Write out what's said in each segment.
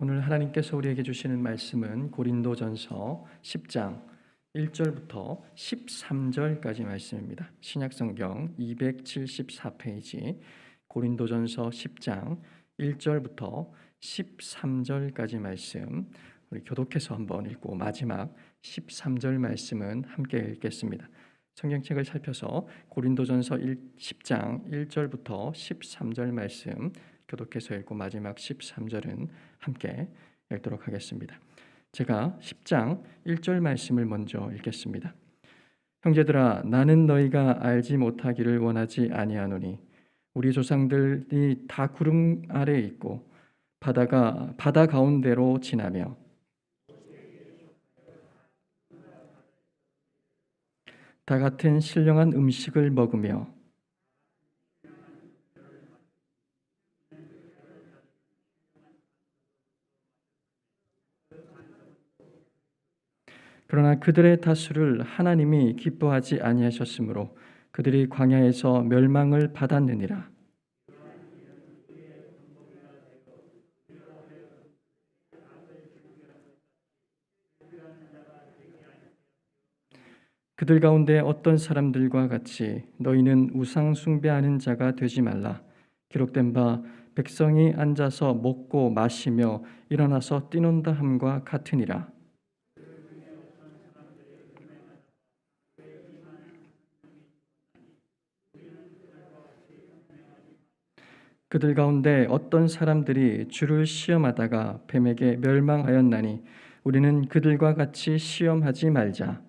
오늘 하나님께서 우리에게 주시는 말씀은 고린도전서 10장 1절부터 13절까지 말씀입니다. 신약성경 274페이지 고린도전서 10장 1절부터 13절까지 말씀 우리 교독해서 한번 읽고 마지막 13절 말씀은 함께 읽겠습니다. 성경책을 살펴서 고린도전서 10장 1절부터 13절 말씀 교독해서 읽고 마지막 13절은 함께 읽도록 하겠습니다. 제가 10장 1절 말씀을 먼저 읽겠습니다. 형제들아, 나는 너희가 알지 못하기를 원하지 아니하노니 우리 조상들이 다 구름 아래에 있고 바다 가운데로 지나며 다 같은 신령한 음식을 먹으며 그러나 그들의 다수를 하나님이 기뻐하지 아니하셨으므로 그들이 광야에서 멸망을 받았느니라. 그들 가운데 어떤 사람들과 같이 너희는 우상 숭배하는 자가 되지 말라. 기록된 바 백성이 앉아서 먹고 마시며 일어나서 뛰논다 함과 같으니라. 그들 가운데 어떤 사람들이 주를 시험하다가 뱀에게 멸망하였나니 우리는 그들과 같이 시험하지 말자.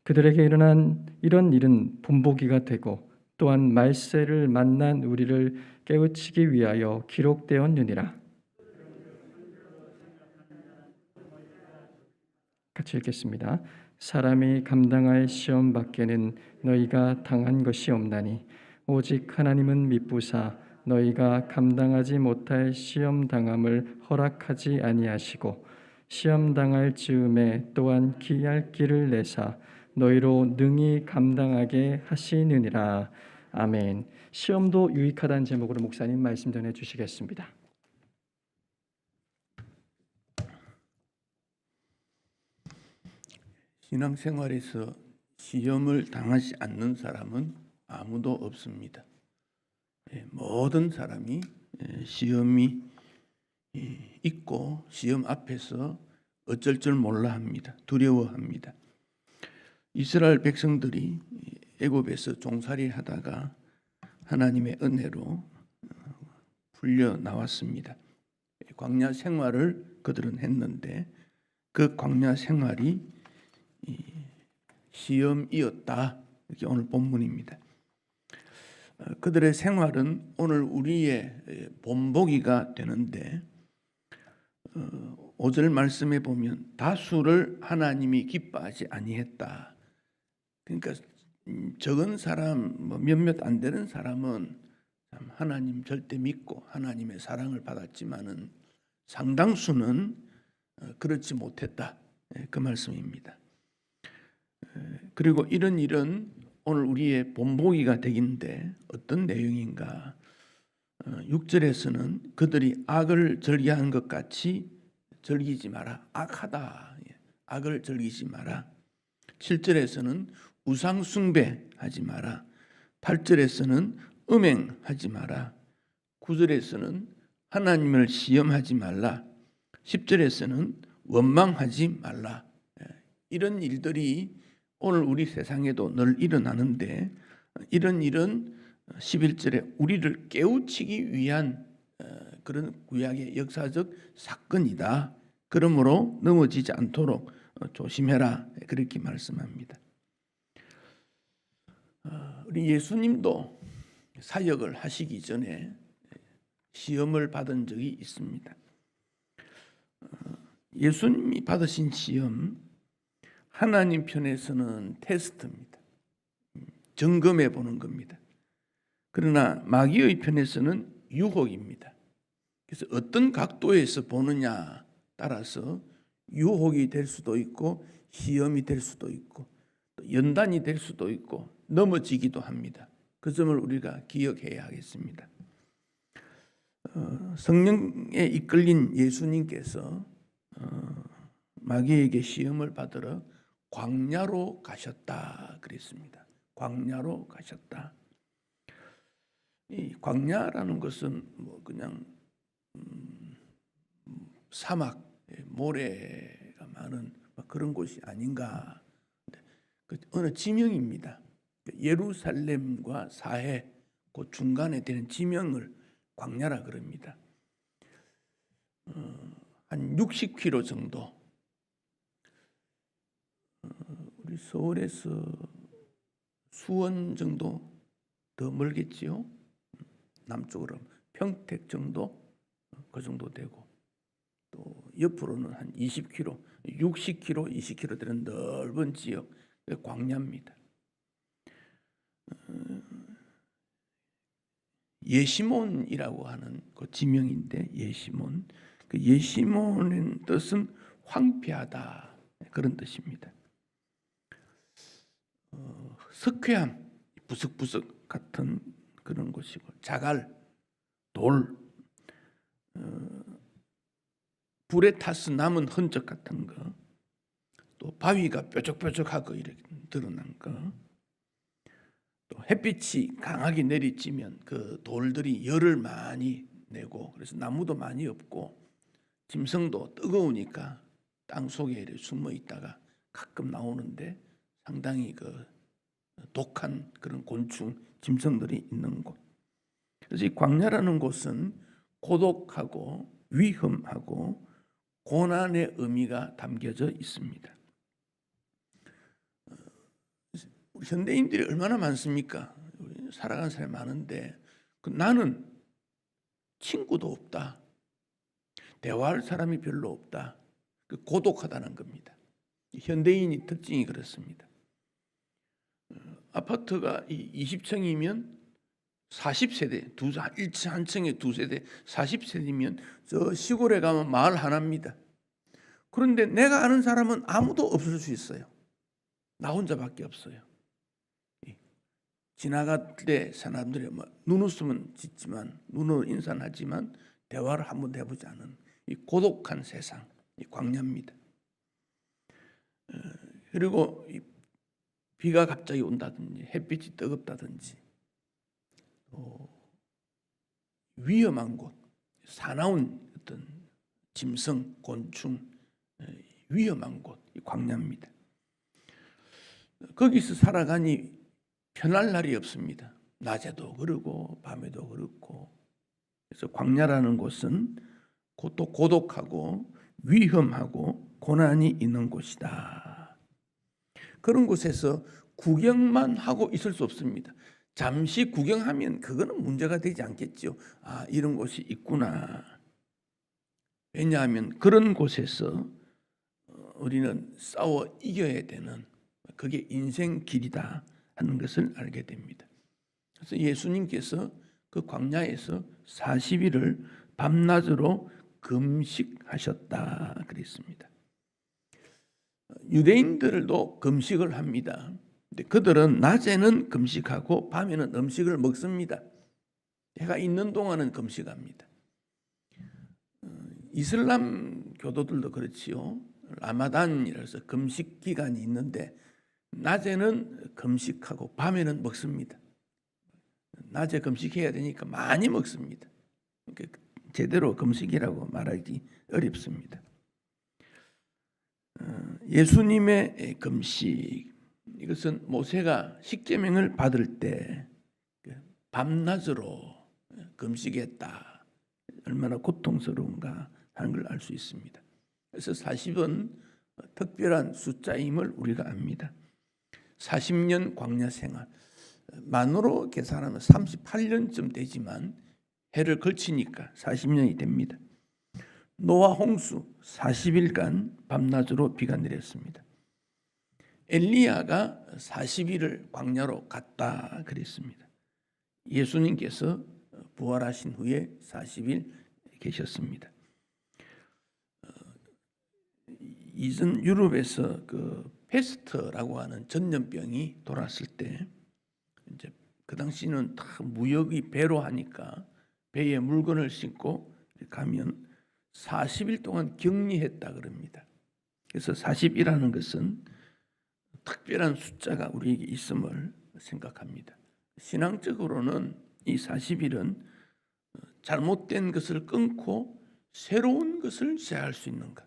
그들에게 일어난 이런 일은 본보기가 되고 또한 말세를 만난 우리를 깨우치기 위하여 기록되었느니라. 같이 읽겠습니다. 사람이 감당할 시험 밖에는 너희가 당한 것이 없나니 오직 하나님은 미쁘사 너희가 감당하지 못할 시험 당함을 허락하지 아니하시고 시험 당할 즈음에 또한 기할 길을 내사 너희로 능히 감당하게 하시느니라. 아멘. 시험도 유익하다는 제목으로 목사님 말씀 전해 주시겠습니다. 신앙생활에서 시험을 당하지 않는 사람은 아무도 없습니다. 모든 사람이 시험이 있고 시험 앞에서 어쩔 줄 몰라 합니다. 두려워합니다. 이스라엘 백성들이 애굽에서 종살이 하다가 하나님의 은혜로 풀려 나왔습니다. 광야 생활을 그들은 했는데 그 광야 생활이 시험이었다. 이렇게 오늘 본문입니다. 그들의 생활은 오늘 우리의 본보기가 되는데 5절 말씀에 보면 다수를 하나님이 기뻐하지 아니했다. 그러니까 적은 사람, 몇몇 안 되는 사람은 하나님 절대 믿고 하나님의 사랑을 받았지만은 상당수는 그렇지 못했다. 그 말씀입니다. 그리고 이런 일은 오늘 우리의 본보기가 되긴데 어떤 내용인가? 6절에서는 그들이 악을 즐기한 것 같이 즐기지 마라. 악하다. 악을 즐기지 마라. 7절에서는 우상 숭배하지 마라. 8절에서는 음행하지 마라. 9절에서는 하나님을 시험하지 말라. 10절에서는 원망하지 말라. 이런 일들이 오늘 우리 세상에도 늘 일어나는데 이런 일은 11절에 우리를 깨우치기 위한 그런 구약의 역사적 사건이다. 그러므로 넘어지지 않도록 조심해라. 그렇게 말씀합니다. 우리 예수님도 사역을 하시기 전에 시험을 받은 적이 있습니다. 예수님이 받으신 시험, 하나님 편에서는 테스트입니다. 점검해 보는 겁니다. 그러나 마귀의 편에서는 유혹입니다. 그래서 어떤 각도에서 보느냐 따라서 유혹이 될 수도 있고 시험이 될 수도 있고 또 연단이 될 수도 있고 넘어지기도 합니다. 그 점을 우리가 기억해야 하겠습니다. 성령에 이끌린 예수님께서 마귀에게 시험을 받으러 광야로 가셨다 그랬습니다. 광야로 가셨다. 이 광야라는 것은 뭐 그냥 사막, 모래가 많은 그런 곳이 아닌가. 그 어느 지명입니다. 예루살렘과 사해 그 중간에 되는 지명을 광야라 그럽니다. 한 60km 정도. 우리 서울에서 수원 정도 더 멀겠지요. 남쪽으로 평택 정도 그 정도 되고 또 옆으로는 한 20km, 60km, 20km 되는 넓은 지역 광야입니다. 예시몬이라고 하는 그 지명인데 예시몬. 그 예시몬의 뜻은 황폐하다 그런 뜻입니다. 석회암, 부석부석 같은 그런 곳이고 자갈, 돌, 불에 타서 남은 흔적 같은 거, 또 바위가 뾰족뾰족하고 이렇게 드러난 거, 또 햇빛이 강하게 내리쬐면 그 돌들이 열을 많이 내고 그래서 나무도 많이 없고 짐승도 뜨거우니까 땅 속에 이렇게 숨어 있다가 가끔 나오는데 상당히 그 독한 그런 곤충, 짐승들이 있는 곳. 그래서 이 광야라는 곳은 고독하고 위험하고 고난의 의미가 담겨져 있습니다. 우리 현대인들이 얼마나 많습니까? 살아가는 사람이 많은데 나는 친구도 없다. 대화할 사람이 별로 없다. 고독하다는 겁니다. 현대인이 특징이 그렇습니다. 아파트가 20층이면 40세대, 1층 한 층에 2세대, 40세대면 저 시골에 가면 마을 하나입니다. 그런데 내가 아는 사람은 아무도 없을 수 있어요. 나 혼자밖에 없어요. 지나갈 때 사람들이 눈웃음은 짓지만 눈으로 인사는 하지만 대화를 한 번도 해보지 않은 이 고독한 세상, 이 광야입니다. 그리고 비가 갑자기 온다든지 햇빛이 뜨겁다든지 위험한 곳, 사나운 어떤 짐승, 곤충, 위험한 곳, 이 광야입니다. 거기서 살아가니 편할 날이 없습니다. 낮에도 그러고 밤에도 그렇고. 그래서 광야라는 곳은 또 고독하고 위험하고 고난이 있는 곳이다. 그런 곳에서 구경만 하고 있을 수 없습니다. 잠시 구경하면 그거는 문제가 되지 않겠죠. 아, 이런 곳이 있구나. 왜냐하면 그런 곳에서 우리는 싸워 이겨야 되는 그게 인생 길이다 하는 것을 알게 됩니다. 그래서 예수님께서 그 광야에서 40일을 밤낮으로 금식하셨다 그랬습니다. 유대인들도 금식을 합니다. 근데 그들은 낮에는 금식하고 밤에는 음식을 먹습니다. 해가 있는 동안은 금식합니다. 이슬람 교도들도 그렇지요. 라마단이라서 금식 기간이 있는데 낮에는 금식하고 밤에는 먹습니다. 낮에 금식해야 되니까 많이 먹습니다. 그러니까 제대로 금식이라고 말하기 어렵습니다. 예수님의 금식, 이것은 모세가 십계명을 받을 때 밤낮으로 금식했다. 얼마나 고통스러운가 하는 걸 알 수 있습니다. 그래서 40은 특별한 숫자임을 우리가 압니다. 40년 광야 생활, 만으로 계산하면 38년쯤 되지만 해를 걸치니까 40년이 됩니다. 노아 홍수 40일간 밤낮으로 비가 내렸습니다. 엘리야가 40일을 광야로 갔다 그랬습니다. 예수님께서 부활하신 후에 40일 계셨습니다. 이전 유럽에서 그 패스트라고 하는 전염병이 돌았을 때 이제 그 당시는 다 무역이 배로 하니까 배에 물건을 싣고 가면 40일 동안 격리했다 그럽니다. 그래서 40이라는 것은 특별한 숫자가 우리에게 있음을 생각합니다. 신앙적으로는 이 40일은 잘못된 것을 끊고 새로운 것을 시작할 수 있는 것.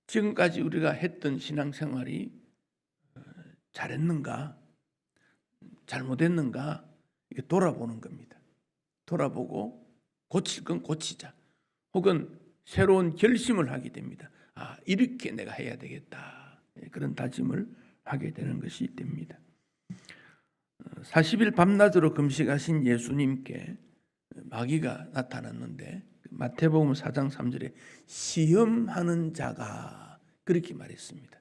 지금까지 우리가 했던 신앙생활이 잘했는가, 잘못했는가 이렇게 돌아보는 겁니다. 돌아보고 고칠 건 고치자. 혹은 새로운 결심을 하게 됩니다. 아, 이렇게 내가 해야 되겠다. 그런 다짐을 하게 되는 것이 됩니다. 40일 밤낮으로 금식하신 예수님께 마귀가 나타났는데 마태복음 4장 3절에 시험하는 자가 그렇게 말했습니다.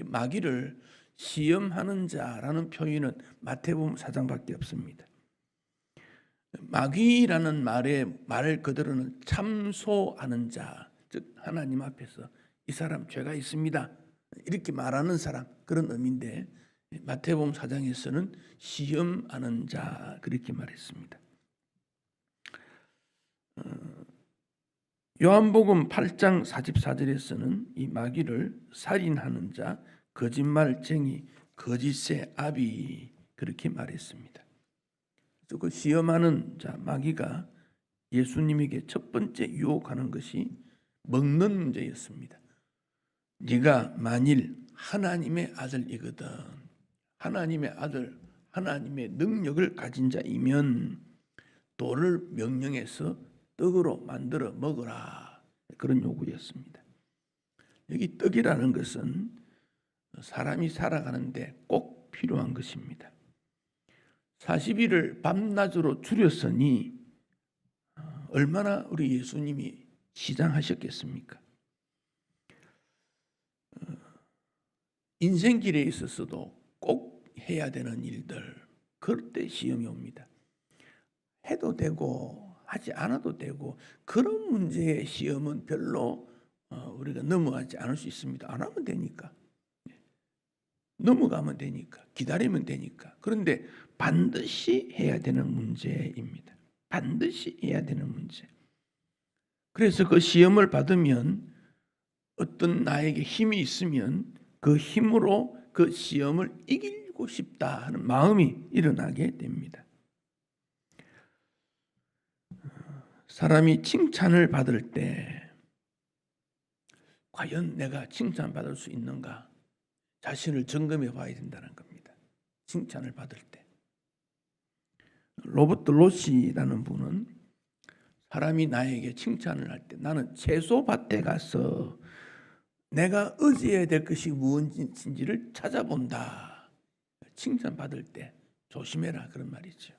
마귀를 시험하는 자라는 표현은 마태복음 4장밖에 없습니다. 마귀라는 말 그대로는 참소하는 자, 즉 하나님 앞에서 이 사람 죄가 있습니다 이렇게 말하는 사람, 그런 의미인데 마태복음 4장에서는 시험하는 자 그렇게 말했습니다. 요한복음 8장 44절에서는 이 마귀를 살인하는 자, 거짓말쟁이, 거짓의 아비 그렇게 말했습니다. 그 시험하는 자 마귀가 예수님에게 첫 번째 유혹하는 것이 먹는 문제였습니다. 네가 만일 하나님의 아들이거든, 하나님의 아들, 하나님의 능력을 가진 자이면 돌을 명령해서 떡으로 만들어 먹으라, 그런 요구였습니다. 여기 떡이라는 것은 사람이 살아가는데 꼭 필요한 것입니다. 40일을 밤낮으로 줄였으니 얼마나 우리 예수님이 시장하셨겠습니까? 인생길에 있어서도 꼭 해야 되는 일들, 그럴 때 시험이 옵니다. 해도 되고 하지 않아도 되고 그런 문제의 시험은 별로 우리가 넘어가지 않을 수 있습니다. 안 하면 되니까, 넘어가면 되니까, 기다리면 되니까. 그런데 반드시 해야 되는 문제입니다. 반드시 해야 되는 문제. 그래서 그 시험을 받으면 어떤 나에게 힘이 있으면 그 힘으로 그 시험을 이기고 싶다 하는 마음이 일어나게 됩니다. 사람이 칭찬을 받을 때 과연 내가 칭찬받을 수 있는가? 자신을 점검해 봐야 된다는 겁니다. 칭찬을 받을 때. 로버트 로시라는 분은 사람이 나에게 칭찬을 할 때 나는 채소밭에 가서 내가 의지해야 될 것이 무엇인지를 찾아본다. 칭찬받을 때 조심해라, 그런 말이죠.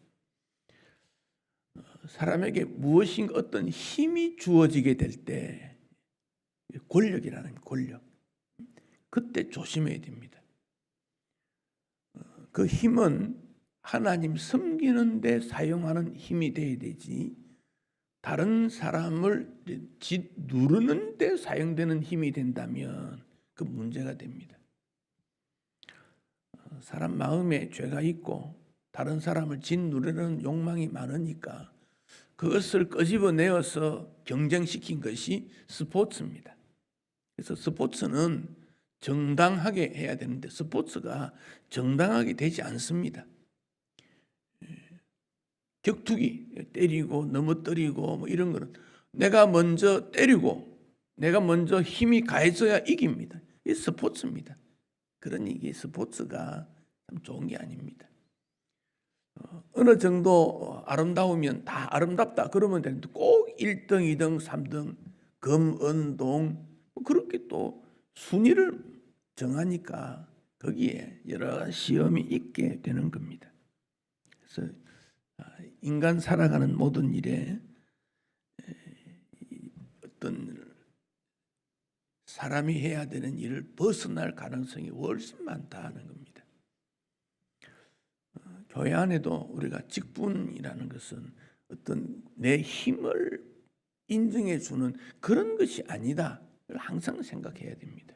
사람에게 무엇인가 어떤 힘이 주어지게 될 때, 권력이라는 권력, 그때 조심해야 됩니다. 그 힘은 하나님 섬기는 데 사용하는 힘이 돼야 되지, 다른 사람을 짓누르는 데 사용되는 힘이 된다면 그 문제가 됩니다. 사람 마음에 죄가 있고 다른 사람을 짓누르는 욕망이 많으니까 그것을 끄집어내어서 경쟁시킨 것이 스포츠입니다. 그래서 스포츠는 정당하게 해야 되는데 스포츠가 정당하게 되지 않습니다. 격투기, 때리고 넘어뜨리고 뭐 이런 거는 내가 먼저 때리고 내가 먼저 힘이 가해져야 이깁니다. 이게 스포츠입니다. 그러니 이게 스포츠가 참 좋은 게 아닙니다. 어느 정도 아름다우면 다 아름답다 그러면 되는데 꼭 1등, 2등, 3등, 금, 은, 동 그렇게 또 순위를 정하니까 거기에 여러 시험이 있게 되는 겁니다. 그래서 인간 살아가는 모든 일에 어떤 사람이 해야 되는 일을 벗어날 가능성이 훨씬 많다는 겁니다. 교회 안에도 우리가 직분이라는 것은 어떤 내 힘을 인정해 주는 그런 것이 아니다. 항상 생각해야 됩니다.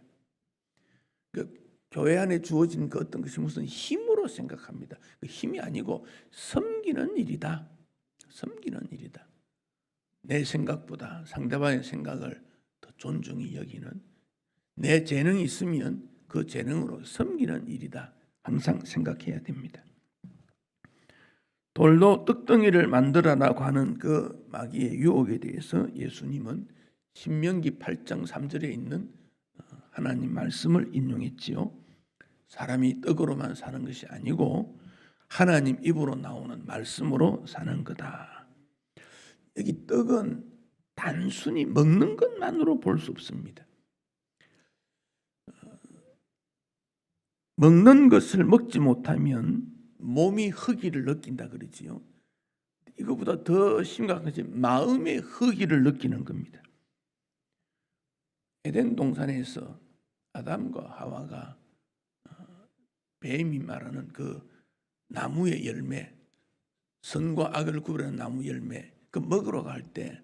교회 안에 주어진 그 어떤 것이 무슨 힘으로 생각합니다. 그 힘이 아니고 섬기는 일이다. 섬기는 일이다. 내 생각보다 상대방의 생각을 더 존중히 여기는, 내 재능이 있으면 그 재능으로 섬기는 일이다. 항상 생각해야 됩니다. 돌로 떡덩이를 만들어라고 하는 그 마귀의 유혹에 대해서 예수님은 신명기 8장 3절에 있는 하나님 말씀을 인용했지요. 사람이 떡으로만 사는 것이 아니고 하나님 입으로 나오는 말씀으로 사는 거다. 여기 떡은 단순히 먹는 것만으로 볼 수 없습니다. 먹는 것을 먹지 못하면 몸이 허기를 느낀다 그러지요. 이거보다 더 심각한 것이 마음의 허기를 느끼는 겁니다. 에덴 동산에서 아담과 하와가 뱀이 말하는 그 나무의 열매, 선과 악을 구별하는 나무 열매, 그 먹으러 갈 때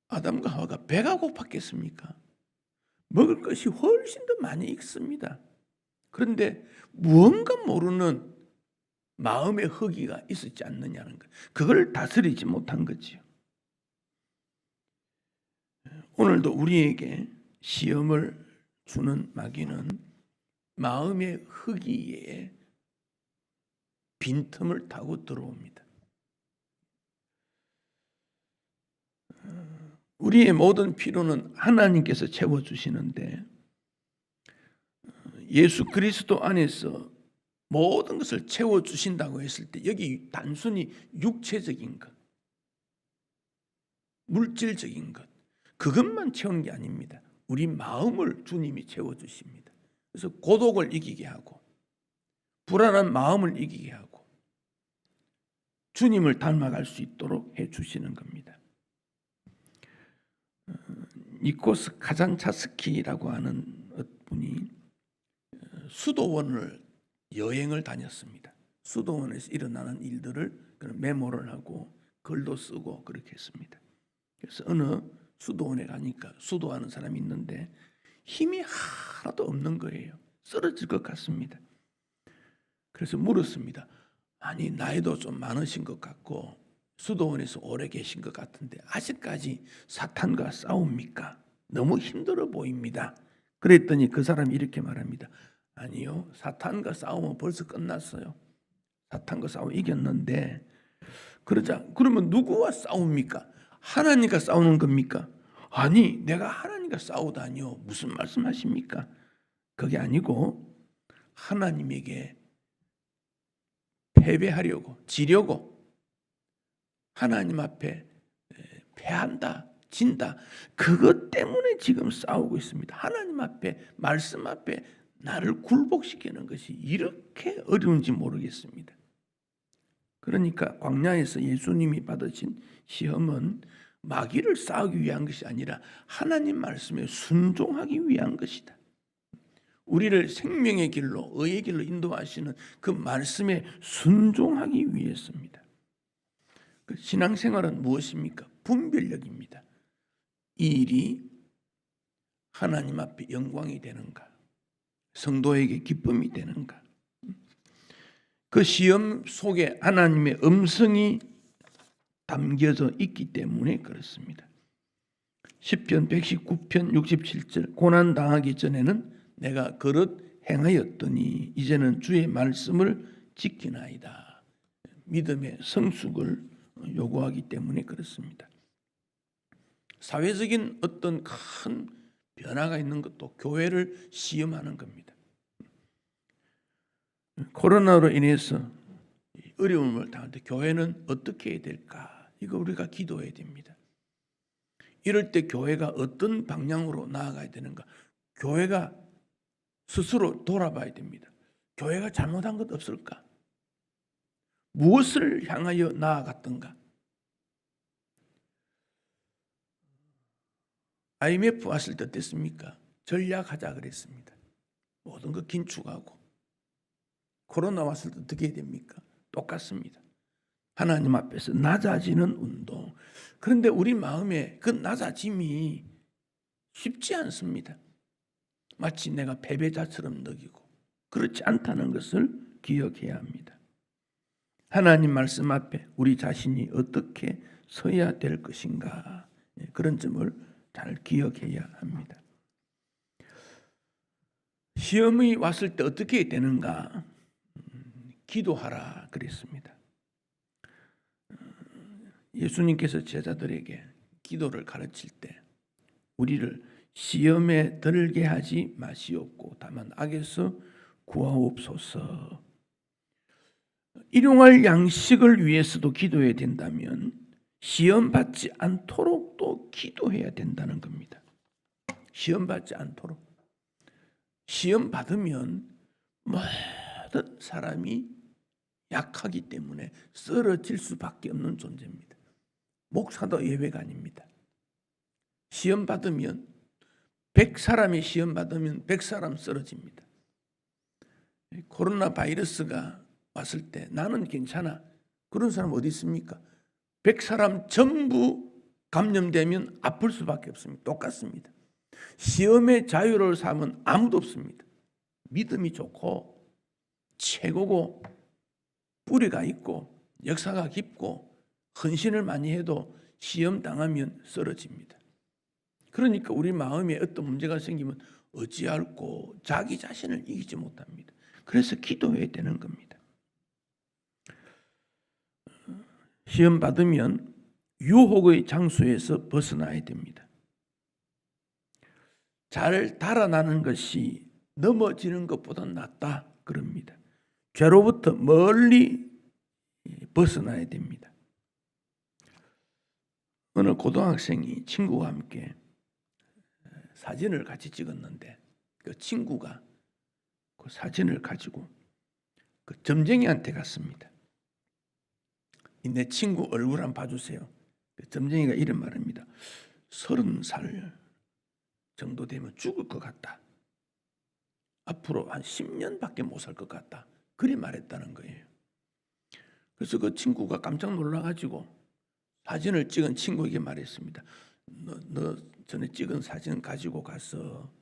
아담과 하와가 배가 고팠겠습니까? 먹을 것이 훨씬 더 많이 있습니다. 그런데 무언가 모르는 마음의 허기가 있었지 않느냐는 것, 그걸 다스리지 못한 거지요. 오늘도 우리에게 시험을 주는 마귀는 마음의 허기에 빈틈을 타고 들어옵니다. 우리의 모든 필요는 하나님께서 채워주시는데 예수 그리스도 안에서 모든 것을 채워주신다고 했을 때 여기 단순히 육체적인 것, 물질적인 것, 그것만 채우는 게 아닙니다. 우리 마음을 주님이 채워주십니다. 그래서 고독을 이기게 하고 불안한 마음을 이기게 하고 주님을 닮아갈 수 있도록 해주시는 겁니다. 니코스 카잔차스키라고 하는 분이 수도원을 여행을 다녔습니다. 수도원에서 일어나는 일들을 메모를 하고 글도 쓰고 그렇게 했습니다. 그래서 어느 수도원에 가니까 수도하는 사람이 있는데 힘이 하나도 없는 거예요. 쓰러질 것 같습니다. 그래서 물었습니다. 아니, 나이도 좀 많으신 것 같고 수도원에서 오래 계신 것 같은데 아직까지 사탄과 싸웁니까? 너무 힘들어 보입니다. 그랬더니 그 사람이 이렇게 말합니다. 아니요, 사탄과 싸우면 벌써 끝났어요. 사탄과 싸우면 이겼는데, 그러자 그러면 누구와 싸웁니까? 하나님과 싸우는 겁니까? 아니, 내가 하나님과 싸우다니요. 무슨 말씀하십니까? 그게 아니고 하나님에게 패배하려고, 지려고 하나님 앞에 패한다, 진다. 그것 때문에 지금 싸우고 있습니다. 하나님 앞에, 말씀 앞에 나를 굴복시키는 것이 이렇게 어려운지 모르겠습니다. 그러니까 광야에서 예수님이 받으신 시험은 마귀를 싸우기 위한 것이 아니라 하나님 말씀에 순종하기 위한 것이다. 우리를 생명의 길로, 의의 길로 인도하시는 그 말씀에 순종하기 위해서입니다. 그 신앙생활은 무엇입니까? 분별력입니다. 이 일이 하나님 앞에 영광이 되는가? 성도에게 기쁨이 되는가? 그 시험 속에 하나님의 음성이 담겨져 있기 때문에 그렇습니다. 시편 119편 67절 고난 당하기 전에는 내가 그릇 행하였더니 이제는 주의 말씀을 지키나이다. 믿음의 성숙을 요구하기 때문에 그렇습니다. 사회적인 어떤 큰 변화가 있는 것도 교회를 시험하는 겁니다. 코로나로 인해서 어려움을 당할 때 교회는 어떻게 해야 될까? 이거 우리가 기도해야 됩니다. 이럴 때 교회가 어떤 방향으로 나아가야 되는가? 교회가 스스로 돌아봐야 됩니다. 교회가 잘못한 것 없을까? 무엇을 향하여 나아갔던가? IMF 왔을 때 어땠습니까? 전략하자 그랬습니다. 모든 거 긴축하고. 코로나 왔을 때 어떻게 해야 됩니까? 똑같습니다. 하나님 앞에서 낮아지는 운동. 그런데 우리 마음에 그 낮아짐이 쉽지 않습니다. 마치 내가 패배자처럼 느끼고 그렇지 않다는 것을 기억해야 합니다. 하나님 말씀 앞에 우리 자신이 어떻게 서야 될 것인가, 그런 점을 잘 기억해야 합니다. 시험이 왔을 때 어떻게 되는가? 기도하라 그랬습니다. 예수님께서 제자들에게 기도를 가르칠 때 우리를 시험에 들게 하지 마시옵고 다만 악에서 구하옵소서. 일용할 양식을 위해서도 기도해야 된다면 시험 받지 않도록 또 기도해야 된다는 겁니다. 시험 받지 않도록. 시험 받으면 모든 사람이 약하기 때문에 쓰러질 수밖에 없는 존재입니다. 목사도 예외가 아닙니다. 시험 받으면 100사람이 시험 받으면 100사람 쓰러집니다. 코로나 바이러스가 왔을 때 나는 괜찮아. 그런 사람 어디 있습니까? 100사람 전부 감염되면 아플 수밖에 없습니다. 똑같습니다. 시험의 자유를 삼은 아무도 없습니다. 믿음이 좋고 최고고 뿌리가 있고 역사가 깊고 헌신을 많이 해도 시험 당하면 쓰러집니다. 그러니까 우리 마음에 어떤 문제가 생기면 어찌할꼬 자기 자신을 이기지 못합니다. 그래서 기도해야 되는 겁니다. 시험 받으면 유혹의 장소에서 벗어나야 됩니다. 잘 달아나는 것이 넘어지는 것보다 낫다 그럽니다. 죄로부터 멀리 벗어나야 됩니다. 어느 고등학생이 친구와 함께 사진을 같이 찍었는데 그 친구가 그 사진을 가지고 그 점쟁이한테 갔습니다. 내 친구 얼굴 한번 봐주세요. 그 점쟁이가 이런 말입니다. 30살 정도 되면 죽을 것 같다. 앞으로 한 10년밖에 못 살 것 같다. 그리 말했다는 거예요. 그래서 그 친구가 깜짝 놀라가지고 사진을 찍은 친구에게 말했습니다. 너 전에 찍은 사진 가지고 가서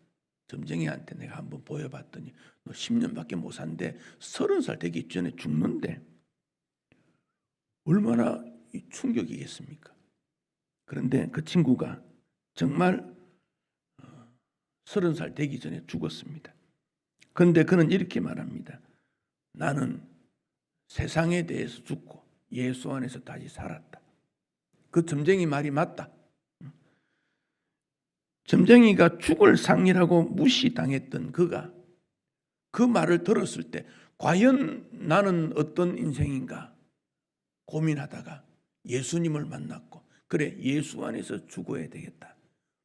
점쟁이한테 내가 한번 보여봤더니 너 10년밖에 못 산대. 30살 되기 전에 죽는데 얼마나 충격이겠습니까? 그런데 그 친구가 정말 30살 되기 전에 죽었습니다. 그런데 그는 이렇게 말합니다. 나는 세상에 대해서 죽고 예수 안에서 다시 살았다. 그 점쟁이 말이 맞다. 점쟁이가 죽을 상이라고 무시당했던 그가 그 말을 들었을 때 과연 나는 어떤 인생인가 고민하다가 예수님을 만났고 그래 예수 안에서 죽어야 되겠다.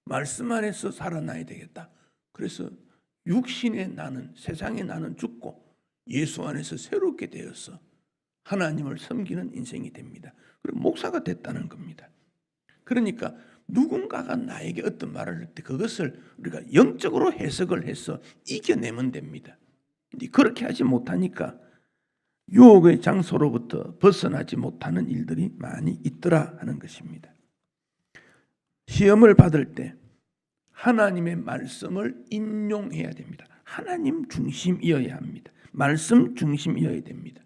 말씀 안에서 살아나야 되겠다. 그래서 육신의 나는 세상의 나는 죽고 예수 안에서 새롭게 되어서 하나님을 섬기는 인생이 됩니다. 그리고 목사가 됐다는 겁니다. 그러니까 누군가가 나에게 어떤 말을 할 때 그것을 우리가 영적으로 해석을 해서 이겨내면 됩니다. 근데 그렇게 하지 못하니까 유혹의 장소로부터 벗어나지 못하는 일들이 많이 있더라 하는 것입니다. 시험을 받을 때 하나님의 말씀을 인용해야 됩니다. 하나님 중심이어야 합니다. 말씀 중심이어야 됩니다.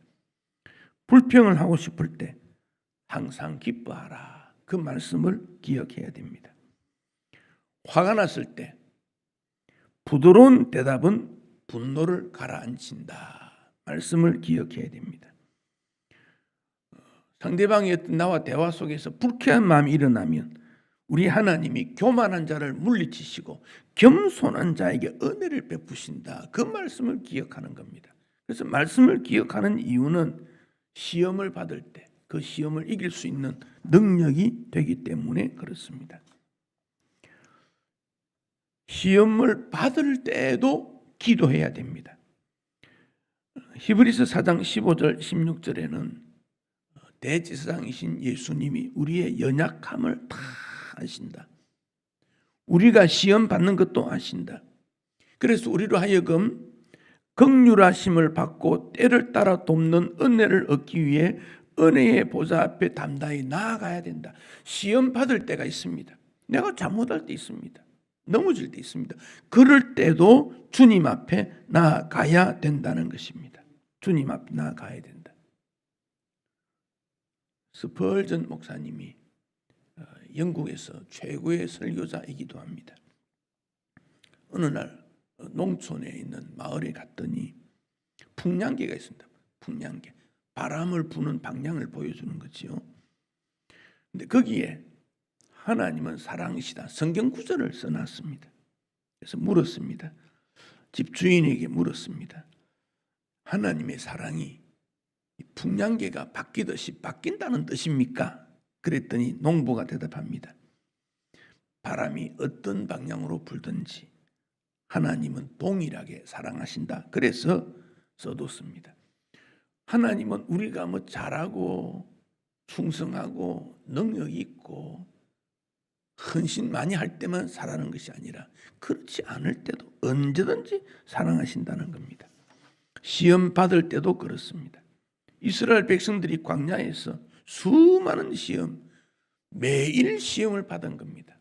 불평을 하고 싶을 때 항상 기뻐하라. 그 말씀을 기억해야 됩니다. 화가 났을 때 부드러운 대답은 분노를 가라앉힌다. 말씀을 기억해야 됩니다. 상대방이 어떤 나와 대화 속에서 불쾌한 마음이 일어나면 우리 하나님이 교만한 자를 물리치시고 겸손한 자에게 은혜를 베푸신다. 그 말씀을 기억하는 겁니다. 그래서 말씀을 기억하는 이유는 시험을 받을 때 그 시험을 이길 수 있는 능력이 되기 때문에 그렇습니다. 시험을 받을 때에도 기도해야 됩니다. 히브리서 4장 15절 16절에는 대제사장이신 예수님이 우리의 연약함을 다 아신다. 우리가 시험 받는 것도 아신다. 그래서 우리로 하여금 긍휼하심을 받고 때를 따라 돕는 은혜를 얻기 위해 은혜의 보좌 앞에 담대히 나아가야 된다. 시험 받을 때가 있습니다. 내가 잘못할 때 있습니다. 넘어질 때 있습니다. 그럴 때도 주님 앞에 나아가야 된다는 것입니다. 주님 앞에 나아가야 된다. 스펄전 목사님이 영국에서 최고의 설교자이기도 합니다. 어느 날 농촌에 있는 마을에 갔더니 풍량계가 있습니다. 풍량계. 바람을 부는 방향을 보여주는 거지요. 근데 거기에 하나님은 사랑이시다 성경 구절을 써놨습니다. 그래서 물었습니다. 집주인에게 물었습니다. 하나님의 사랑이 풍량계가 바뀌듯이 바뀐다는 뜻입니까? 그랬더니 농부가 대답합니다. 바람이 어떤 방향으로 불든지 하나님은 동일하게 사랑하신다. 그래서 써뒀습니다. 하나님은 우리가 뭐 잘하고 충성하고 능력 있고 헌신 많이 할 때만 사랑하는 것이 아니라 그렇지 않을 때도 언제든지 사랑하신다는 겁니다. 시험 받을 때도 그렇습니다. 이스라엘 백성들이 광야에서 수많은 시험, 매일 시험을 받은 겁니다.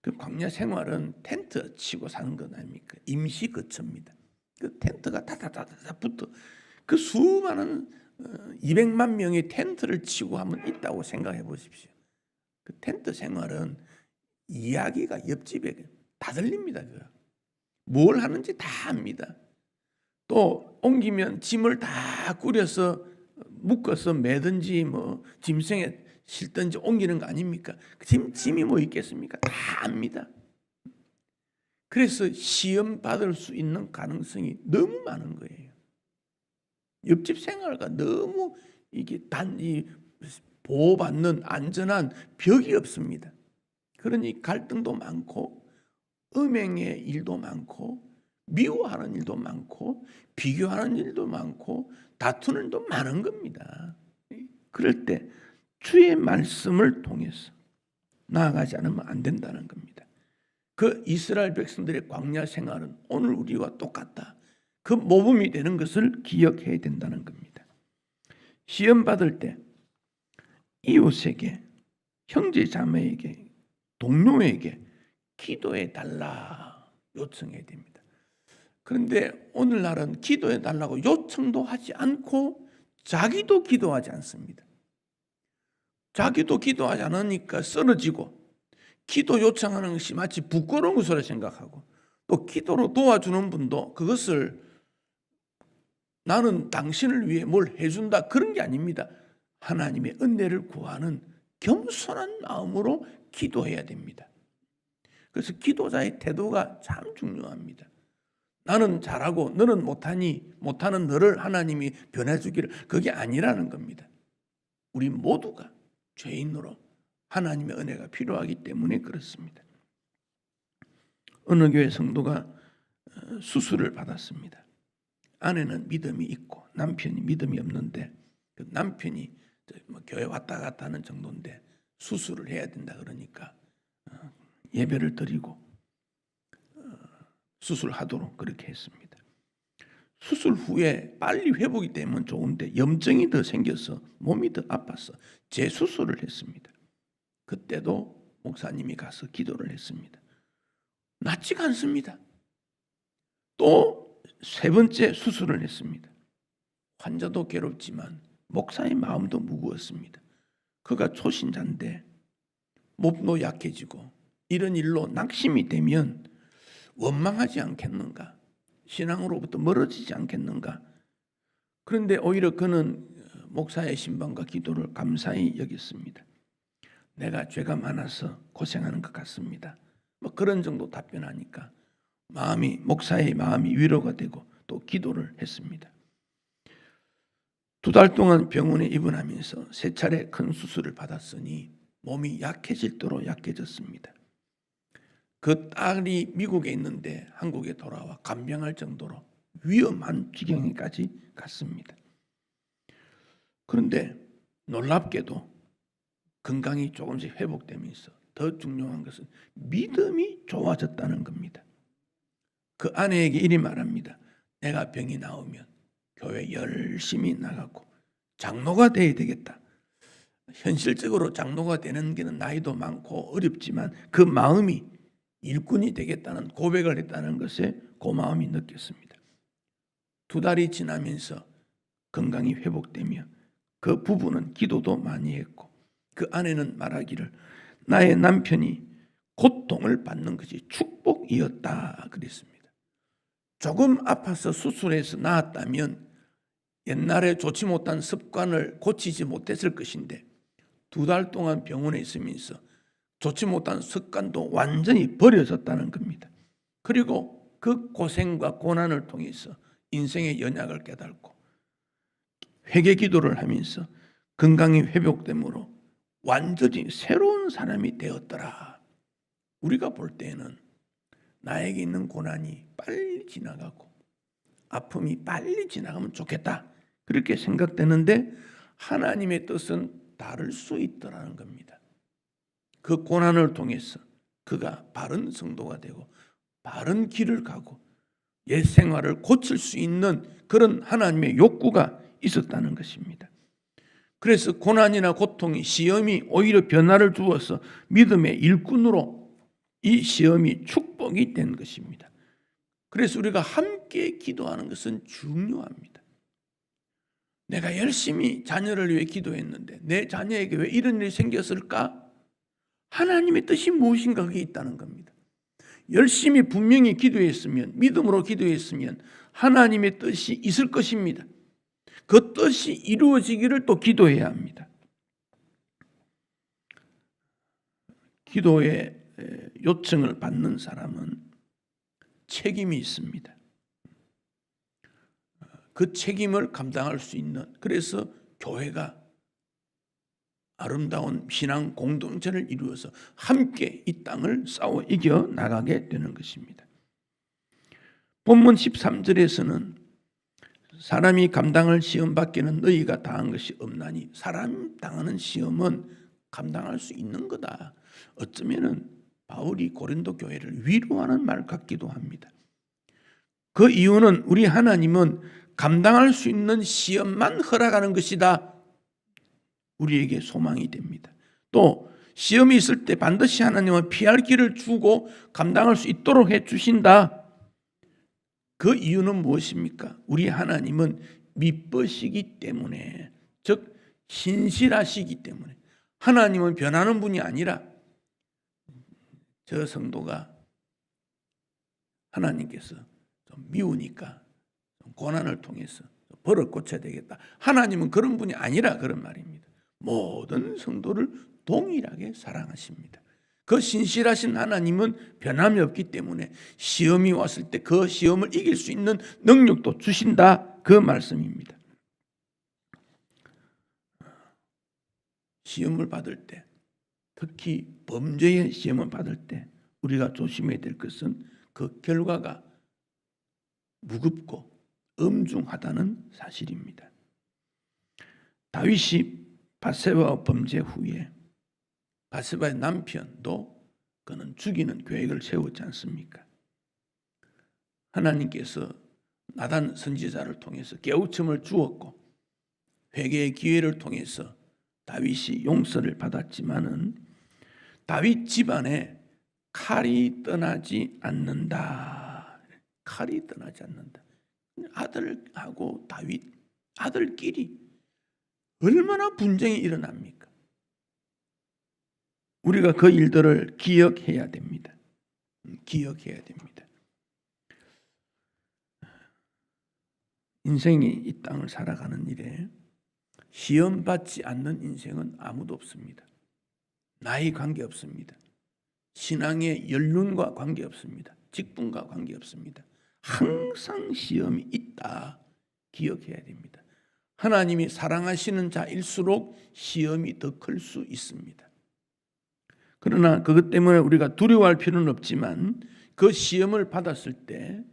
그 광야 생활은 텐트 치고 사는 것 아닙니까? 임시 거처입니다. 그 텐트가 다다다다 붙어 그 수많은 200만 명의 텐트를 치고 한번 있다고 생각해 보십시오. 그 텐트 생활은 이야기가 옆집에 다 들립니다. 뭘 하는지 다 압니다. 또 옮기면 짐을 다 꾸려서 묶어서 매든지 뭐 짐승에 실든지 옮기는 거 아닙니까? 짐이 뭐 있겠습니까? 다 압니다. 그래서 시험 받을 수 있는 가능성이 너무 많은 거예요. 옆집 생활과 너무 이게 단지 보호받는 안전한 벽이 없습니다. 그러니 갈등도 많고 음행의 일도 많고 미워하는 일도 많고 비교하는 일도 많고 다투는 일도 많은 겁니다. 그럴 때 주의 말씀을 통해서 나아가지 않으면 안 된다는 겁니다. 그 이스라엘 백성들의 광야 생활은 오늘 우리와 똑같다. 그 모범이 되는 것을 기억해야 된다는 겁니다. 시험 받을 때 이웃에게, 형제 자매에게, 동료에게 기도해 달라 요청해야 됩니다. 그런데 오늘날은 기도해 달라고 요청도 하지 않고 자기도 기도하지 않습니다. 자기도 기도하지 않으니까 쓰러지고 기도 요청하는 것이 마치 부끄러운 것으로 생각하고 또 기도로 도와주는 분도 그것을 나는 당신을 위해 뭘 해준다 그런 게 아닙니다. 하나님의 은혜를 구하는 겸손한 마음으로 기도해야 됩니다. 그래서 기도자의 태도가 참 중요합니다. 나는 잘하고 너는 못하니 못하는 너를 하나님이 변해주기를 그게 아니라는 겁니다. 우리 모두가 죄인으로 하나님의 은혜가 필요하기 때문에 그렇습니다. 어느 교회 성도가 수술을 받았습니다. 아내는 믿음이 있고 남편이 믿음이 없는데 그 남편이 교회 왔다 갔다 하는 정도인데 수술을 해야 된다 그러니까 예배를 드리고 수술하도록 그렇게 했습니다. 수술 후에 빨리 회복이 되면 좋은데 염증이 더 생겨서 몸이 더 아파서 재수술을 했습니다. 그때도 목사님이 가서 기도를 했습니다. 낫지가 않습니다. 또 세 번째 수술을 했습니다. 환자도 괴롭지만 목사의 마음도 무거웠습니다. 그가 초신자인데 몸도 약해지고 이런 일로 낙심이 되면 원망하지 않겠는가? 신앙으로부터 멀어지지 않겠는가? 그런데 오히려 그는 목사의 신방과 기도를 감사히 여겼습니다. 내가 죄가 많아서 고생하는 것 같습니다. 뭐 그런 정도 답변하니까 목사의 마음이 위로가 되고 또 기도를 했습니다. 2달 동안 병원에 입원하면서 3차례 큰 수술을 받았으니 몸이 약해질도록 약해졌습니다. 그 딸이 미국에 있는데 한국에 돌아와 간병할 정도로 위험한 지경에까지 갔습니다. 그런데 놀랍게도 건강이 조금씩 회복되면서 더 중요한 것은 믿음이 좋아졌다는 겁니다. 그 아내에게 이리 말합니다. 내가 병이 나오면 교회 열심히 나가고 장로가 돼야 되겠다. 현실적으로 장로가 되는 게는 나이도 많고 어렵지만 그 마음이 일꾼이 되겠다는 고백을 했다는 것에 고마움이 느꼈습니다. 2달이 지나면서 건강이 회복되며 그 부부는 기도도 많이 했고 그 아내는 말하기를 나의 남편이 고통을 받는 것이 축복이었다 그랬습니다. 조금 아파서 수술해서 나았다면 옛날에 좋지 못한 습관을 고치지 못했을 것인데 2달 동안 병원에 있으면서 좋지 못한 습관도 완전히 버려졌다는 겁니다. 그리고 그 고생과 고난을 통해서 인생의 연약을 깨닫고 회개 기도를 하면서 건강이 회복됨으로 완전히 새로운 사람이 되었더라. 우리가 볼 때에는 나에게 있는 고난이 빨리 지나가고 아픔이 빨리 지나가면 좋겠다 그렇게 생각되는데 하나님의 뜻은 다를 수 있더라는 겁니다. 그 고난을 통해서 그가 바른 성도가 되고 바른 길을 가고 옛 생활을 고칠 수 있는 그런 하나님의 욕구가 있었다는 것입니다. 그래서 고난이나 고통이 시험이 오히려 변화를 주어서 믿음의 일꾼으로 이 시험이 축복이 된 것입니다. 그래서 우리가 함께 기도하는 것은 중요합니다. 내가 열심히 자녀를 위해 기도했는데 내 자녀에게 왜 이런 일이 생겼을까? 하나님의 뜻이 무엇인가 그게 있다는 겁니다. 열심히 분명히 기도했으면 믿음으로 기도했으면 하나님의 뜻이 있을 것입니다. 그 뜻이 이루어지기를 또 기도해야 합니다. 기도의 요청을 받는 사람은 책임이 있습니다. 그 책임을 감당할 수 있는 그래서 교회가 아름다운 신앙 공동체를 이루어서 함께 이 땅을 싸워 이겨 나가게 되는 것입니다. 본문 13절에서는 사람이 감당할 시험 밖에는 너희가 당한 것이 없나니 사람 당하는 시험은 감당할 수 있는 거다. 어쩌면은 바울이 고린도 교회를 위로하는 말 같기도 합니다. 그 이유는 우리 하나님은 감당할 수 있는 시험만 허락하는 것이다. 우리에게 소망이 됩니다. 또 시험이 있을 때 반드시 하나님은 피할 길을 주고 감당할 수 있도록 해주신다. 그 이유는 무엇입니까? 우리 하나님은 미쁘시기 때문에, 즉 신실하시기 때문에. 하나님은 변하는 분이 아니라 저 성도가 하나님께서 좀 미우니까 고난을 통해서 버릇 고쳐야 되겠다. 하나님은 그런 분이 아니라 그런 말입니다. 모든 성도를 동일하게 사랑하십니다. 그 신실하신 하나님은 변함이 없기 때문에 시험이 왔을 때 그 시험을 이길 수 있는 능력도 주신다. 그 말씀입니다. 시험을 받을 때, 특히 범죄의 시험을 받을 때 우리가 조심해야 될 것은 그 결과가 무겁고 엄중하다는 사실입니다. 다윗이 밧세바 범죄 후에 밧세바의 남편도 그는 죽이는 계획을 세웠지 않습니까? 하나님께서 나단 선지자를 통해서 깨우침을 주었고 회개의 기회를 통해서 다윗이 용서를 받았지만은 다윗 집안에 칼이 떠나지 않는다. 칼이 떠나지 않는다. 아들하고 다윗 아들끼리 얼마나 분쟁이 일어납니까? 우리가 그 일들을 기억해야 됩니다. 기억해야 됩니다. 인생이 이 땅을 살아가는 일에 시험받지 않는 인생은 아무도 없습니다. 나이 관계없습니다. 신앙의 연륜과 관계없습니다. 직분과 관계없습니다. 항상 시험이 있다. 기억해야 됩니다. 하나님이 사랑하시는 자일수록 시험이 더 클 수 있습니다. 그러나 그것 때문에 우리가 두려워할 필요는 없지만 그 시험을 받았을 때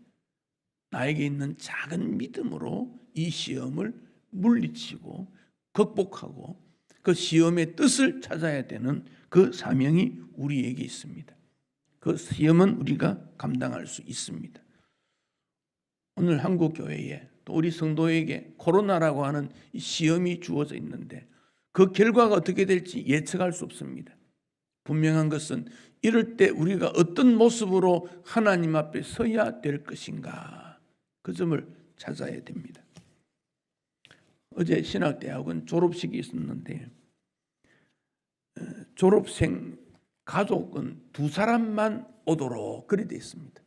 나에게 있는 작은 믿음으로 이 시험을 물리치고 극복하고 그 시험의 뜻을 찾아야 되는 그 사명이 우리에게 있습니다. 그 시험은 우리가 감당할 수 있습니다. 오늘 한국 교회에 또 우리 성도에게 코로나라고 하는 시험이 주어져 있는데 그 결과가 어떻게 될지 예측할 수 없습니다. 분명한 것은 이럴 때 우리가 어떤 모습으로 하나님 앞에 서야 될 것인가, 그 점을 찾아야 됩니다. 어제 신학대학원 졸업식이 있었는데 졸업생 가족은 2사람만 오도록 그리 되어 있습니다.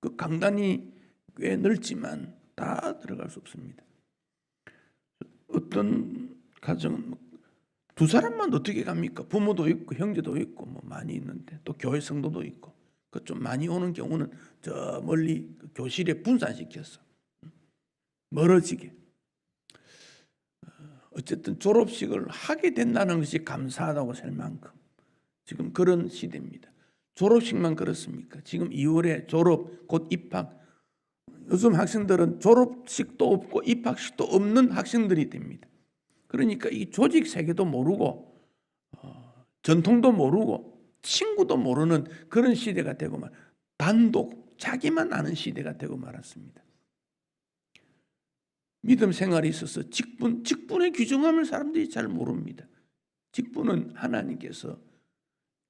그 강단이 꽤 넓지만 다 들어갈 수 없습니다. 어떤 가정은 2사람만 어떻게 갑니까? 부모도 있고 형제도 있고 뭐 많이 있는데 또 교회 성도도 있고 그 좀 많이 오는 경우는 저 멀리 그 교실에 분산시켰어. 멀어지게. 어쨌든 졸업식을 하게 된다는 것이 감사하다고 할 만큼 지금 그런 시대입니다. 졸업식만 그렇습니까? 지금 2월에 졸업 곧 입학. 요즘 학생들은 졸업식도 없고 입학식도 없는 학생들이 됩니다. 그러니까 이 조직 세계도 모르고 전통도 모르고 친구도 모르는 그런 시대가 되고 단독 자기만 아는 시대가 되고 말았습니다. 믿음 생활에 있어서 직분의 귀중함을 사람들이 잘 모릅니다. 직분은 하나님께서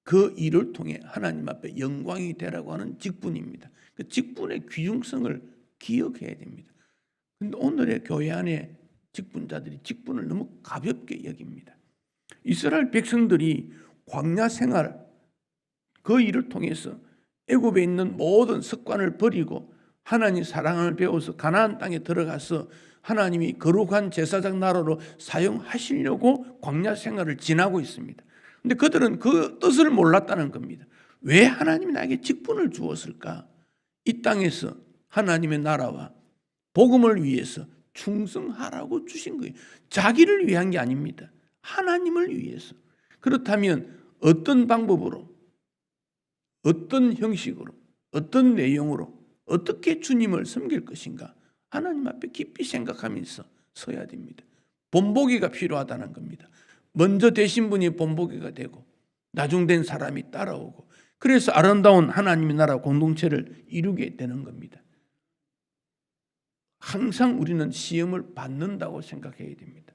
그 일을 통해 하나님 앞에 영광이 되라고 하는 직분입니다. 그 직분의 귀중성을 기억해야 됩니다. 그런데 오늘의 교회 안에 직분자들이 직분을 너무 가볍게 여깁니다. 이스라엘 백성들이 광야 생활 그 일을 통해서 애굽에 있는 모든 습관을 버리고 하나님 사랑을 배워서 가나안 땅에 들어가서 하나님이 거룩한 제사장 나라로 사용하시려고 광야 생활을 지나고 있습니다. 근데 그들은 그 뜻을 몰랐다는 겁니다. 왜 하나님이 나에게 직분을 주었을까? 이 땅에서 하나님의 나라와 복음을 위해서 충성하라고 주신 거예요. 자기를 위한 게 아닙니다. 하나님을 위해서. 그렇다면 어떤 방법으로, 어떤 형식으로, 어떤 내용으로 어떻게 주님을 섬길 것인가? 하나님 앞에 깊이 생각하면서 서야 됩니다. 본보기가 필요하다는 겁니다. 먼저 되신 분이 본보기가 되고 나중된 사람이 따라오고 그래서 아름다운 하나님의 나라 공동체를 이루게 되는 겁니다. 항상 우리는 시험을 받는다고 생각해야 됩니다.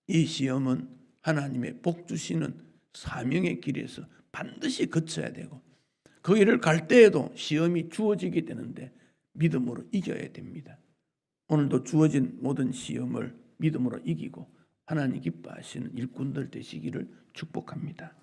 이 시험은 하나님의 복 주시는 사명의 길에서 반드시 거쳐야 되고 그 길을 갈 때에도 시험이 주어지게 되는데 믿음으로 이겨야 됩니다. 오늘도 주어진 모든 시험을 믿음으로 이기고 하나님 기뻐하시는 일꾼들 되시기를 축복합니다.